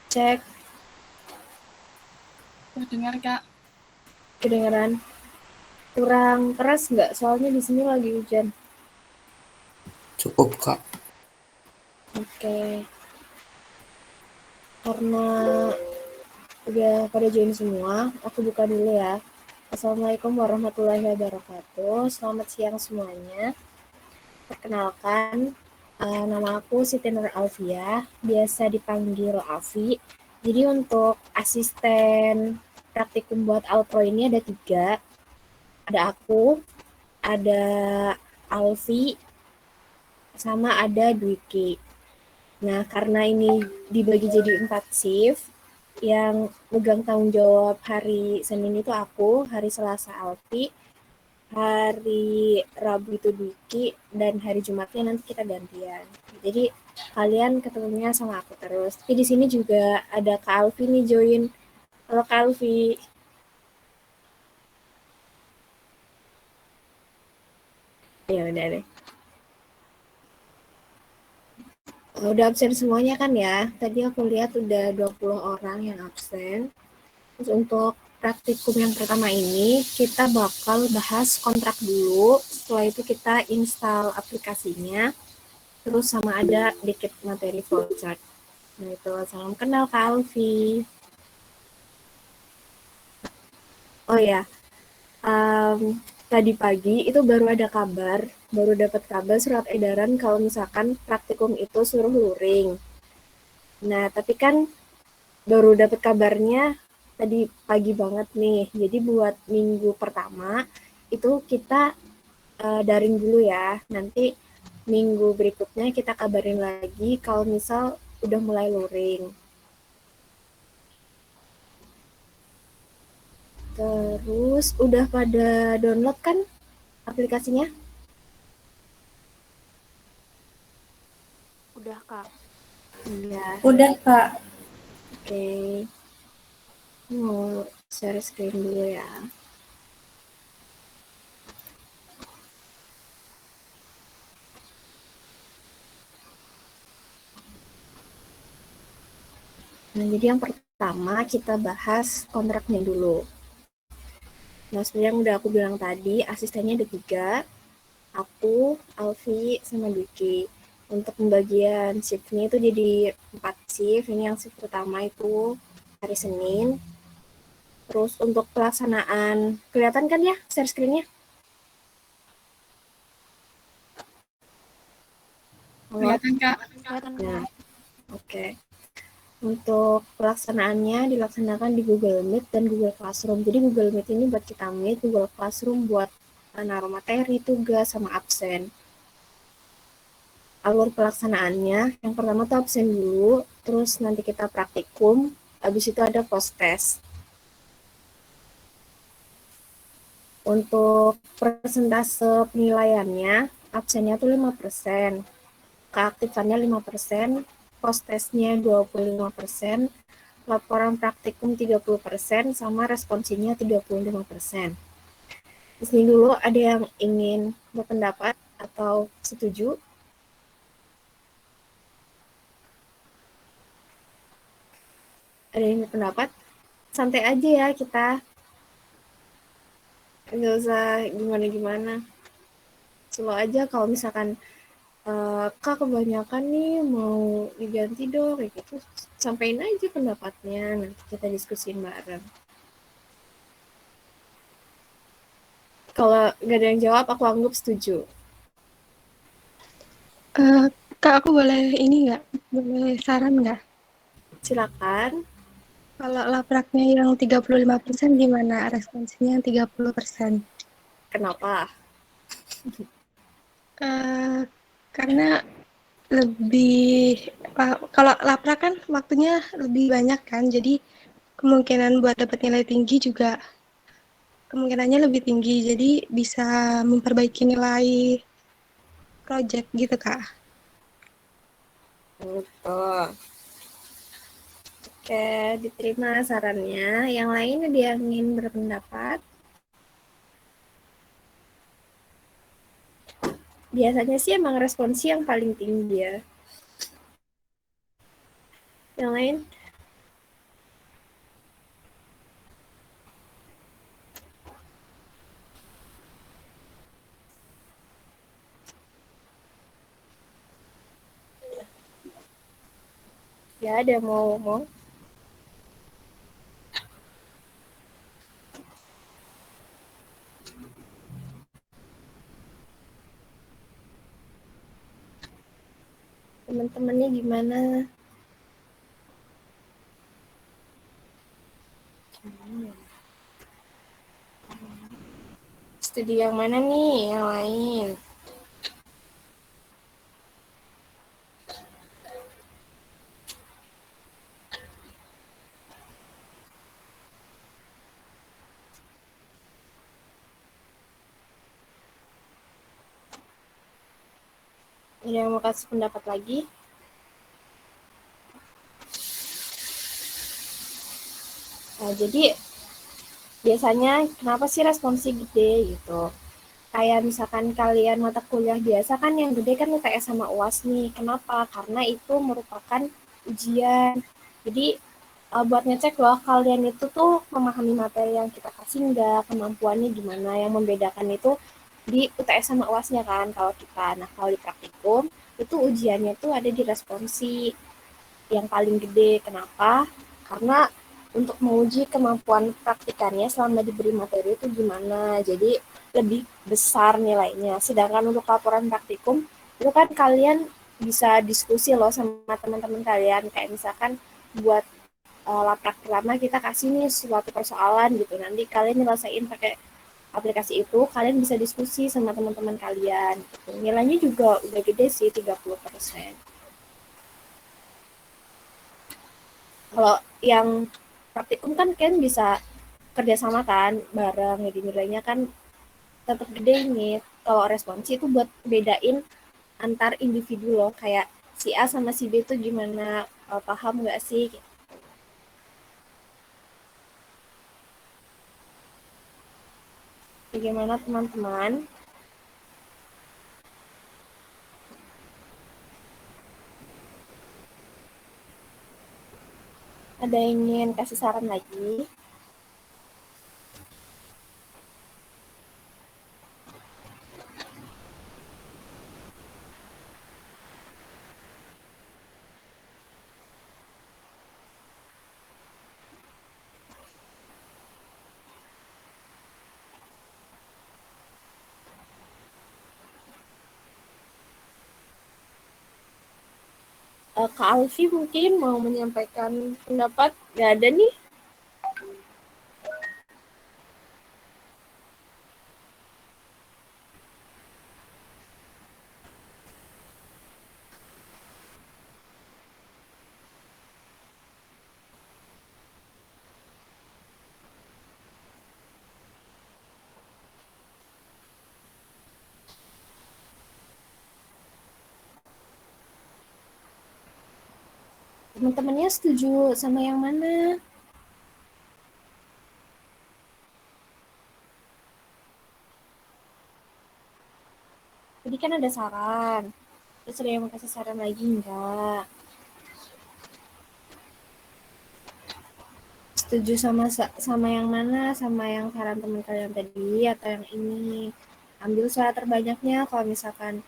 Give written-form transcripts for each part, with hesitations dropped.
Cek, Terdengar, Kak. kedengeran. Kurang keras nggak? Soalnya di sini lagi hujan. Cukup, Kak. Oke. Karena udah pada join semua, aku buka dulu ya. Assalamualaikum warahmatullahi wabarakatuh. Selamat siang semuanya. Perkenalkan, nama aku Siti Nur Alfiah, biasa dipanggil Alfi. Jadi untuk asisten praktikum buat Alpro ini ada 3. Ada aku, ada Alfi, sama ada Dwiki. Nah, karena ini dibagi jadi 4 shift, yang megang tanggung jawab hari Senin itu aku, hari Selasa Alfi, hari Rabu itu Dwiki, dan hari Jumatnya nanti kita gantian. Jadi kalian ketemunya sama aku terus. Tapi di sini juga ada Kak Alfi nih join. Halo Kak Alfi. Ya udah deh. Udah absen semuanya kan ya? Tadi aku lihat udah 20 orang yang absen. Terus untuk praktikum yang pertama ini, kita bakal bahas kontrak dulu. Setelah itu kita install aplikasinya. Terus sama ada dikit materi flowchart. Nah itu, salam kenal Kak Alfi. Oh ya, tadi pagi itu baru ada kabar, baru dapat kabar surat edaran kalau misalkan praktikum itu suruh luring. Nah, tapi kan baru dapat kabarnya tadi pagi banget nih. Jadi buat minggu pertama itu kita daring dulu ya. Nanti minggu berikutnya kita kabarin lagi kalau misal udah mulai luring. Terus udah pada download kan aplikasinya? Udah, Kak. Iya. Udah, Kak. Oke. Mau share screen dulu ya. Nah, jadi yang pertama kita bahas kontraknya dulu. Nah, seperti yang udah aku bilang tadi, asistennya ada 3, aku, Alfi, sama Duki. Untuk pembagian shiftnya itu jadi 4 shift. Ini yang shift pertama itu hari Senin. Terus untuk pelaksanaan, kelihatan kan ya share screen-nya? Kelihatan, Kak. Nah, oke. Untuk pelaksanaannya dilaksanakan di Google Meet dan Google Classroom. Jadi Google Meet ini buat kita meet, Google Classroom buat naruh materi, tugas, sama absen. Alur pelaksanaannya, yang pertama tuh absen dulu, terus nanti kita praktikum, habis itu ada post test. Untuk persentase penilaiannya, absennya tuh 5%, keaktifannya 5%, post testnya 25%, laporan praktikum 30%, sama responsinya 35%. Di sini dulu ada yang ingin berpendapat atau setuju? Ada yang berpendapat? Santai aja ya kita, nggak usah gimana-gimana. Slow aja kalau misalkan Kak kebanyakan nih mau diganti dong, kayak gitu. Sampaikan aja pendapatnya, nanti kita diskusiin bareng. Kalau nggak ada yang jawab, aku anggap setuju. Kak, aku boleh ini nggak? Boleh saran nggak? Silakan. Kalau lapraknya yang 35% gimana responsinya yang 30%? Kenapa? Karena lebih kalau laprak kan waktunya lebih banyak kan, jadi kemungkinan buat dapat nilai tinggi juga kemungkinannya lebih tinggi, jadi bisa memperbaiki nilai project gitu, Kak. Betul. Oke, diterima sarannya. Yang lain ada yang ingin berpendapat? Biasanya sih emang responsi yang paling tinggi ya. Yang lain? Ya, ada mau ngomong? Teman-temannya gimana? Studi yang mana nih? Yang lain? Ada yang mau kasih pendapat lagi? Nah, jadi biasanya kenapa sih responsnya gede gitu? Kayak misalkan kalian mata kuliah biasa kan yang gede kan UTS sama UAS nih. Kenapa? Karena itu merupakan ujian. Jadi buat ngecek loh kalian itu tuh memahami materi yang kita kasih enggak, kemampuannya gimana. Yang membedakan itu di UTS sama UAS-nya kan kalau kita. Nah, kalau di praktikum itu ujiannya tuh ada di responsi yang paling gede. Kenapa? Karena untuk menguji kemampuan praktikannya selama diberi materi itu gimana. Jadi lebih besar nilainya. Sedangkan untuk laporan praktikum itu kan kalian bisa diskusi loh sama teman-teman kalian. Kayak misalkan buat laprak pertama kita kasih nih suatu persoalan gitu. Nanti kalian nyelesain pakai aplikasi itu, kalian bisa diskusi sama teman-teman kalian. Gitu. Nilainya juga udah gede sih 30%. Kalau yang praktikum kan kan bisa kerjasama kan bareng, jadi nilainya kan tetap gede nih. Kalau responsi itu buat bedain antar individu loh, kayak si A sama si B itu gimana, paham nggak sih? Bagaimana teman-teman? Ada yang ingin kasih saran lagi? Kak Alfi mungkin mau menyampaikan pendapat? Gak ada nih. Teman-temannya setuju sama yang mana? Tadi kan ada saran. Terus ada yang mau kasih saran lagi enggak? Setuju sama sama yang mana? Sama yang saran teman kalian tadi atau yang ini? Ambil suara terbanyaknya. Kalau misalkan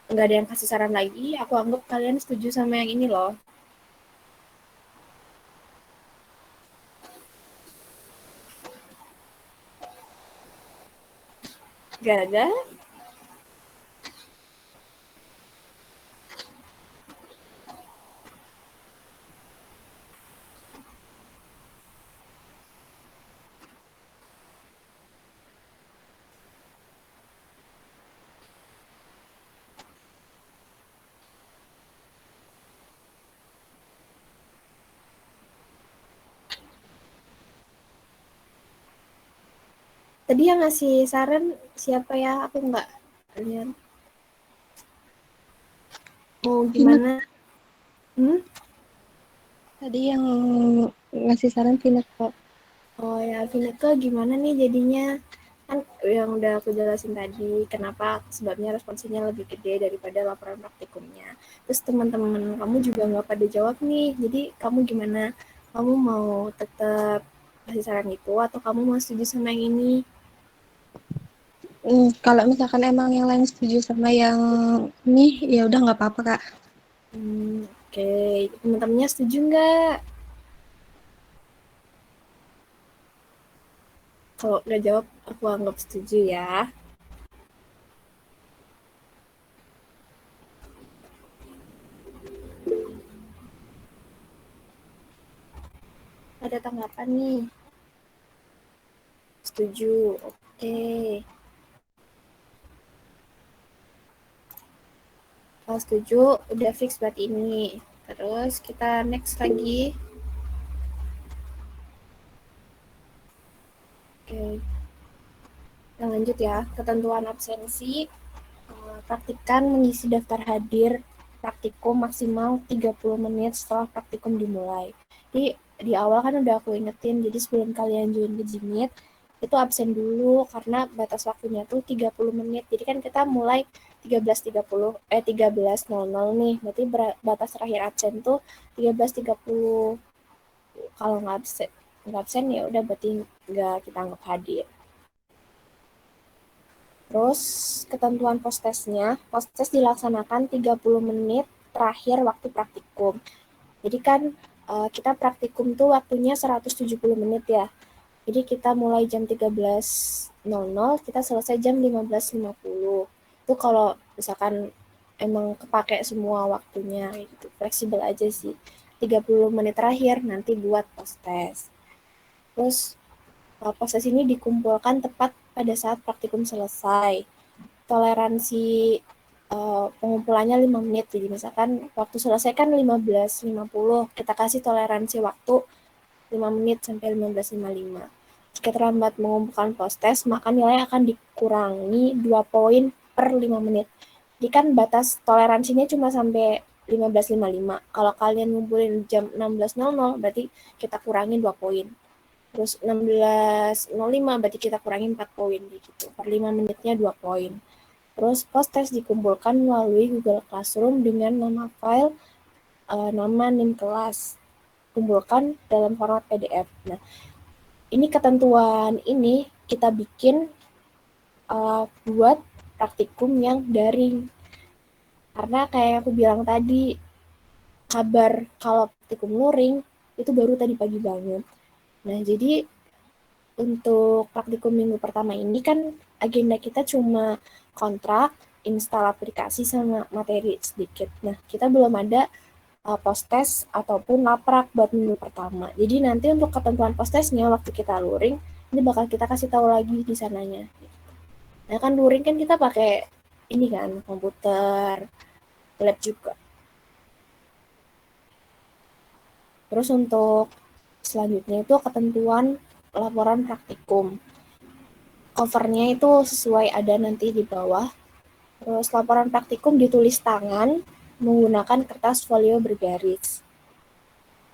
nggak ada yang kasih saran lagi, aku anggap kalian setuju sama yang ini loh. Gak ada? Tadi yang ngasih saran siapa ya? Aku nggak lihat. Mau gimana? Hmm? Tadi yang ngasih saran Vina kok. Oh ya, Vineka gimana nih jadinya? Kan yang udah aku jelasin tadi, kenapa sebabnya responsinya lebih gede daripada laporan praktikumnya. Terus teman-teman kamu juga nggak pada jawab nih, jadi kamu gimana? Kamu mau tetap kasih saran itu atau kamu mau setuju sama yang ini? Kalau misalkan emang yang lain setuju sama yang ini, ya udah nggak apa-apa Kak. Oke. Teman-temannya setuju nggak? Kalau nggak jawab, aku anggap setuju ya. Ada tanggapan nih? Setuju. Oke. Kalau setuju, udah fix berarti ini. Terus kita next lagi. Oke. Kita lanjut ya. Ketentuan absensi. Praktikan mengisi daftar hadir praktikum maksimal 30 menit setelah praktikum dimulai. Jadi di awal kan udah aku ingetin, jadi sebelum kalian join ke Jimit, itu absen dulu karena batas waktunya tuh 30 menit. Jadi kan kita mulai 13.00 nih. Berarti batas terakhir absen tuh 13.30. Kalau nggak absen ya udah berarti nggak kita anggap hadir. Terus ketentuan postesnya, postes dilaksanakan 30 menit terakhir waktu praktikum. Jadi kan kita praktikum tuh waktunya 170 menit ya. Jadi kita mulai jam 13.00, kita selesai jam 15.50. Itu kalau misalkan emang kepake semua waktunya gitu. Fleksibel aja sih. 30 menit terakhir nanti buat postes. Terus proses ini dikumpulkan tepat pada saat praktikum selesai. Toleransi pengumpulannya 5 menit. Jadi misalkan waktu selesai kan 15.50, kita kasih toleransi waktu 5 menit sampai 15.55. Jika terlambat mengumpulkan postes, maka nilai akan dikurangi 2 poin per 5 menit. Jadi kan batas toleransinya cuma sampai 15.55. Kalau kalian ngumpulin jam 16.00, berarti kita kurangi 2 poin. Terus 16.05 berarti kita kurangi 4 poin gitu. Per 5 menitnya 2 poin. Terus postes dikumpulkan melalui Google Classroom dengan nama file, nama NIM kelas. Kumpulkan dalam format PDF. Nah, ini ketentuan ini kita bikin buat praktikum yang daring. Karena kayak aku bilang tadi, kabar kalau praktikum luring itu baru tadi pagi banget. Nah, jadi untuk praktikum minggu pertama ini kan agenda kita cuma kontrak, install aplikasi sama materi sedikit. Nah, kita belum ada postes ataupun laprak buat minggu pertama. Jadi nanti untuk ketentuan postesnya waktu kita luring, ini bakal kita kasih tahu lagi di sananya. Nah kan luring kan kita pakai ini kan, komputer, lab juga. Terus untuk selanjutnya itu ketentuan laporan praktikum. Covernya itu sesuai ada nanti di bawah. Terus laporan praktikum ditulis tangan menggunakan kertas folio bergaris.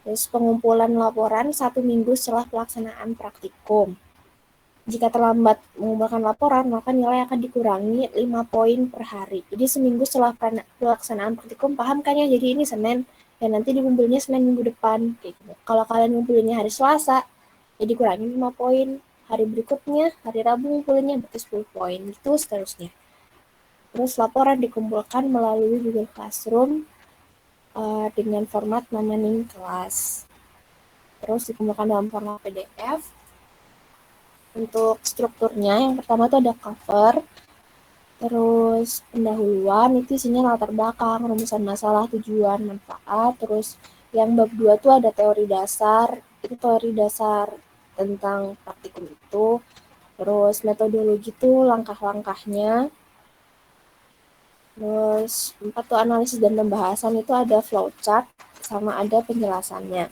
Terus pengumpulan laporan 1 minggu setelah pelaksanaan praktikum. Jika terlambat mengumpulkan laporan, maka nilai akan dikurangi 5 poin per hari. Jadi seminggu setelah pelaksanaan praktikum, paham kan ya? Jadi ini Senin, dan nanti dikumpulnya Senin minggu depan. Gitu. Kalau kalian ngumpulinnya hari Selasa, ya dikurangi 5 poin. Hari berikutnya, hari Rabu ngumpulinnya berarti 10 poin. Itu seterusnya. Terus laporan dikumpulkan melalui Google Classroom dengan format nama NIM kelas. Terus dikumpulkan dalam format PDF. Untuk strukturnya, yang pertama itu ada cover, terus pendahuluan, itu isinya latar belakang, rumusan masalah, tujuan, manfaat. Terus yang bab 2 itu ada teori dasar, itu teori dasar tentang praktikum itu. Terus metodologi itu langkah-langkahnya. Terus 4 tuh analisis dan pembahasan, itu ada flowchart sama ada penjelasannya.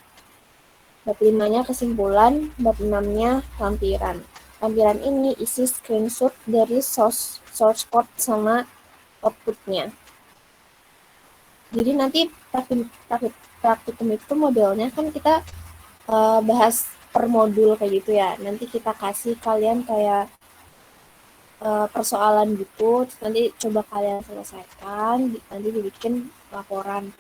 Bab 5-nya kesimpulan, bab 6-nya lampiran. Lampiran ini isi screenshot dari source code sama outputnya. Jadi nanti praktikum itu modelnya kan kita bahas per modul kayak gitu ya. Nanti kita kasih kalian kayak persoalan gitu, terus nanti coba kalian selesaikan, nanti dibikin laporan.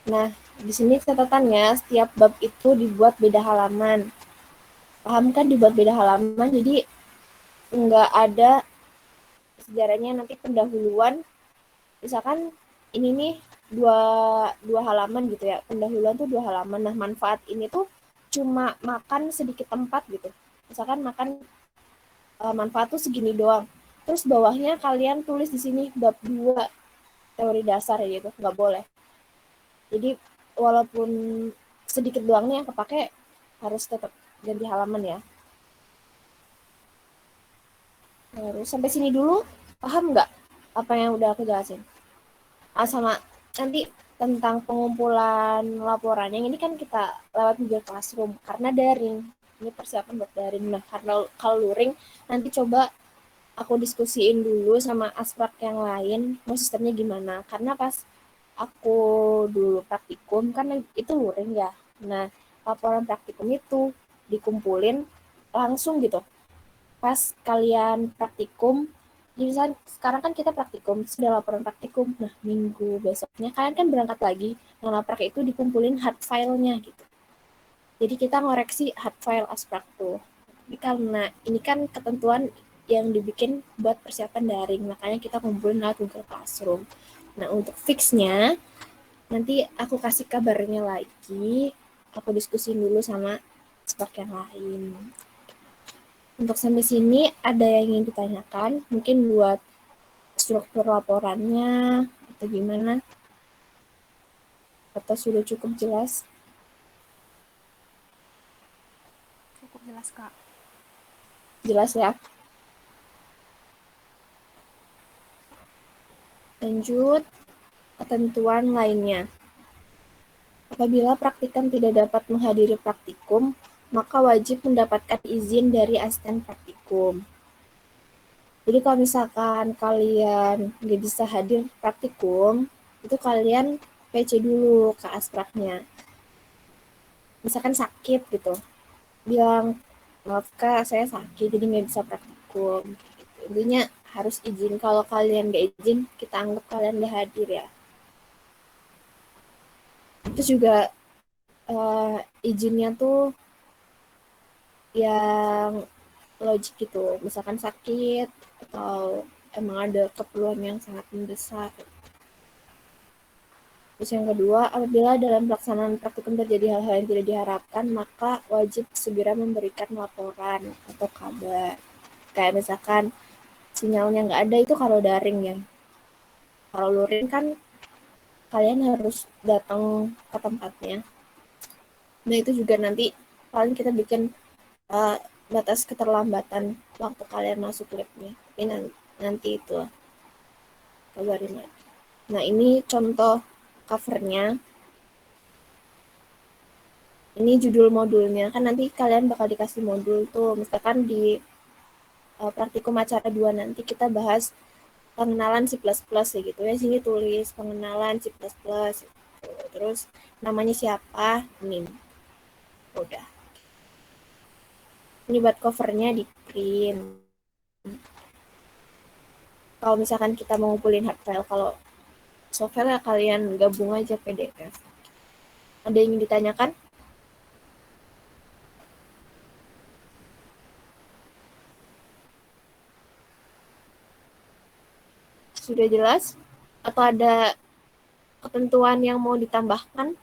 Nah, di sini catatannya setiap bab itu dibuat beda halaman. Paham kan dibuat beda halaman, jadi nggak ada sejarahnya nanti pendahuluan. Misalkan ini nih dua halaman gitu ya, pendahuluan tuh 2 halaman. Nah, manfaat ini tuh cuma makan sedikit tempat gitu. Misalkan makan manfaat tuh segini doang. Terus bawahnya kalian tulis di sini bab 2 teori dasar gitu, nggak boleh. Jadi walaupun sedikit doang nih yang kepake, harus tetap ganti halaman ya. Terus sampai sini dulu, paham nggak apa yang udah aku jelasin? Sama nanti tentang pengumpulan laporan. Yang ini kan kita lewat Google Classroom karena daring. Ini persiapan buat daring. Nah, karena kalau luring nanti coba aku diskusiin dulu sama asprak yang lain mau sistemnya gimana. Karena pas aku dulu praktikum kan itu luring ya. Nah, laporan praktikum itu dikumpulin langsung gitu. Pas kalian praktikum, jadi misalnya sekarang kan kita praktikum, sudah laporan praktikum. Nah, minggu besoknya kalian kan berangkat lagi. Nah, laprak itu dikumpulin hard file-nya gitu. Jadi kita ngoreksi hard file asprak tuh. Tapi karena ini kan ketentuan yang dibikin buat persiapan daring, makanya kita kumpulin lewat Google Classroom. Nah, untuk fix-nya, nanti aku kasih kabarnya lagi, aku diskusin dulu sama asprak yang lain. Untuk sampai sini ada yang ingin ditanyakan, mungkin buat struktur laporannya atau gimana? Atau sudah cukup jelas? Cukup jelas, Kak. Jelas ya? Lanjut, ketentuan lainnya. Apabila praktikan tidak dapat menghadiri praktikum, maka wajib mendapatkan izin dari asisten praktikum. Jadi kalau misalkan kalian nggak bisa hadir praktikum, itu kalian PC dulu ke aspraknya. Misalkan sakit gitu, bilang, maaf kak, saya sakit, jadi nggak bisa praktikum. Intinya harus izin. Kalau kalian nggak izin, kita anggap kalian nggak hadir ya. Terus juga izinnya tuh yang logik gitu, misalkan sakit atau emang ada keperluan yang sangat mendesak. Terus yang kedua, apabila dalam pelaksanaan praktikum terjadi hal-hal yang tidak diharapkan, maka wajib segera memberikan laporan atau kabar. Kayak misalkan sinyalnya nggak ada, itu kalau daring ya. Kalau luring kan kalian harus datang ke tempatnya. Nah itu juga nanti paling kita bikin batas keterlambatan waktu kalian masuk labnya. Ini nanti itu kabarin. Nah ini contoh covernya. Ini judul modulnya. Kan nanti kalian bakal dikasih modul tuh. Misalkan di praktikum acara 2 nanti kita bahas pengenalan C++ ya gitu ya. Sini tulis pengenalan C++. Terus namanya siapa? Ini. Udah. Ini buat covernya di print. Kalau misalkan kita mau ngumpulin hard file, kalau soft file ya kalian gabung aja PDF. Ada yang ingin ditanyakan? Sudah jelas? Atau ada ketentuan yang mau ditambahkan?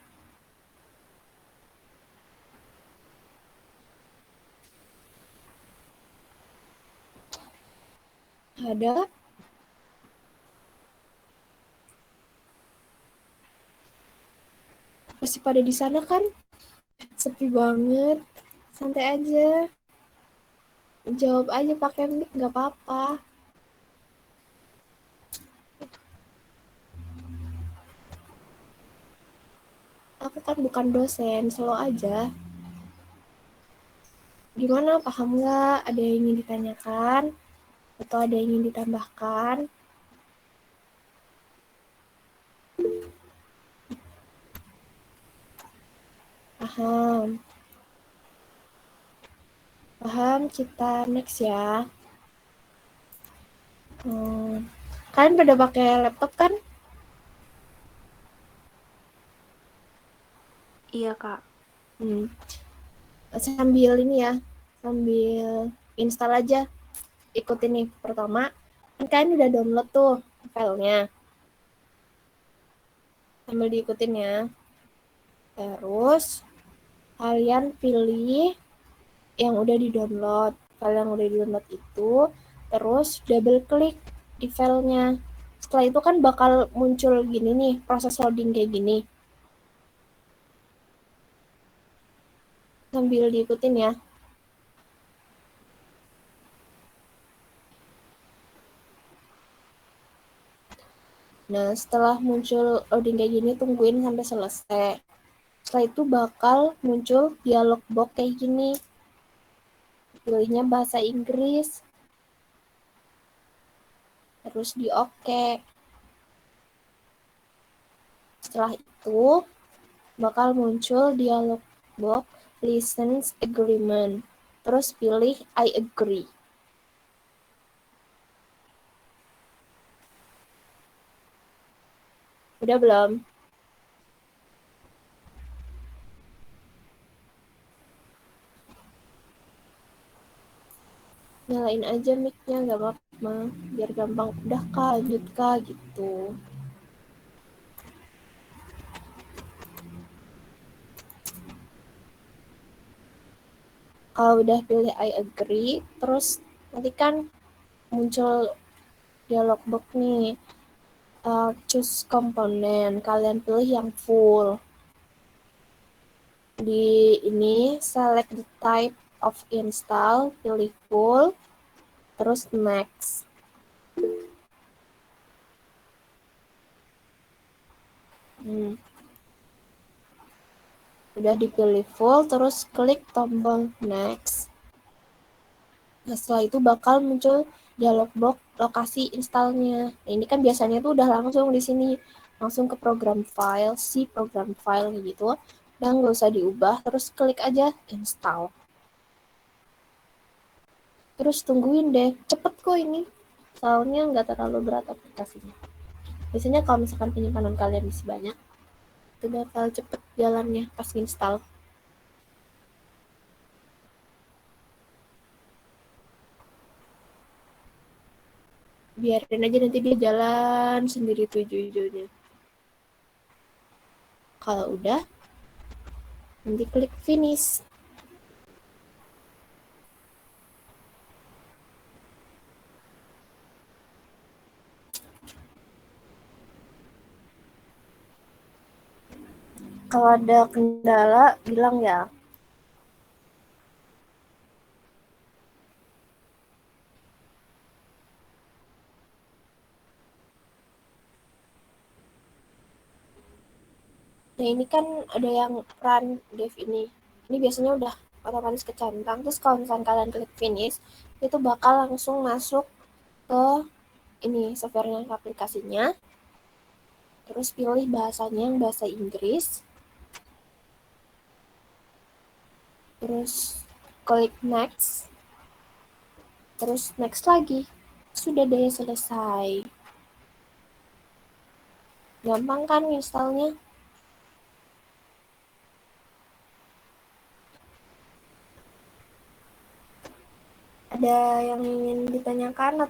Ada? Masih pada di sana kan? Sepi banget. Santai aja. Jawab aja pakai mic, nggak apa-apa. Aku kan bukan dosen, slow aja. Gimana, paham nggak? Ada yang ingin ditanyakan? Atau ada yang ingin ditambahkan? Paham. Paham, kita next ya. Kalian pada pakai laptop kan? Iya, Kak. Sambil ini ya, sambil install aja. Ikutin nih pertama. Kan kalian udah download tuh filenya. Sambil diikutin ya. Terus kalian pilih yang udah di-download. File yang udah di-download itu, terus double klik di filenya. Setelah itu kan bakal muncul gini nih, proses loading kayak gini. Sambil diikutin ya. Nah, setelah muncul loading kayak gini, tungguin sampai selesai. Setelah itu bakal muncul dialog box kayak gini. Pilihnya bahasa Inggris. Terus di oke. Setelah itu bakal muncul dialog box license agreement. Terus pilih I agree. Udah belum? Nyalain aja mic-nya, nggak apa-apa. Biar gampang, udah kak, lanjut kak, gitu. Kalau udah pilih I agree, terus nanti kan muncul dialog box nih. Choose komponen, kalian pilih yang full. Di ini select the type of install, pilih full, terus next. Udah dipilih full, terus klik tombol next. Nah, setelah itu bakal muncul dialog box lokasi installnya. Nah, ini kan biasanya tuh udah langsung di sini, langsung ke program file, si program file gitu. Dan nggak usah diubah, terus klik aja install. Terus tungguin deh, cepet kok ini. Soalnya nggak terlalu berat aplikasinya. Biasanya kalau misalkan penyimpanan kalian masih banyak, itu bakal cepet jalannya pas install. Biarin aja nanti dia jalan sendiri tuh hijau-hijaunya. Kalau udah, nanti klik finish. Kalau ada kendala, bilang ya. Nah, ini kan ada yang run dev ini. Ini biasanya udah otomatis kecentang. Terus kalau misalkan kalian klik finish, itu bakal langsung masuk ke ini softwarenya, aplikasinya. Terus pilih bahasanya yang bahasa Inggris. Terus klik next. Terus next lagi. Sudah deh selesai. Gampang kan installnya? Ada yang ingin ditanyakan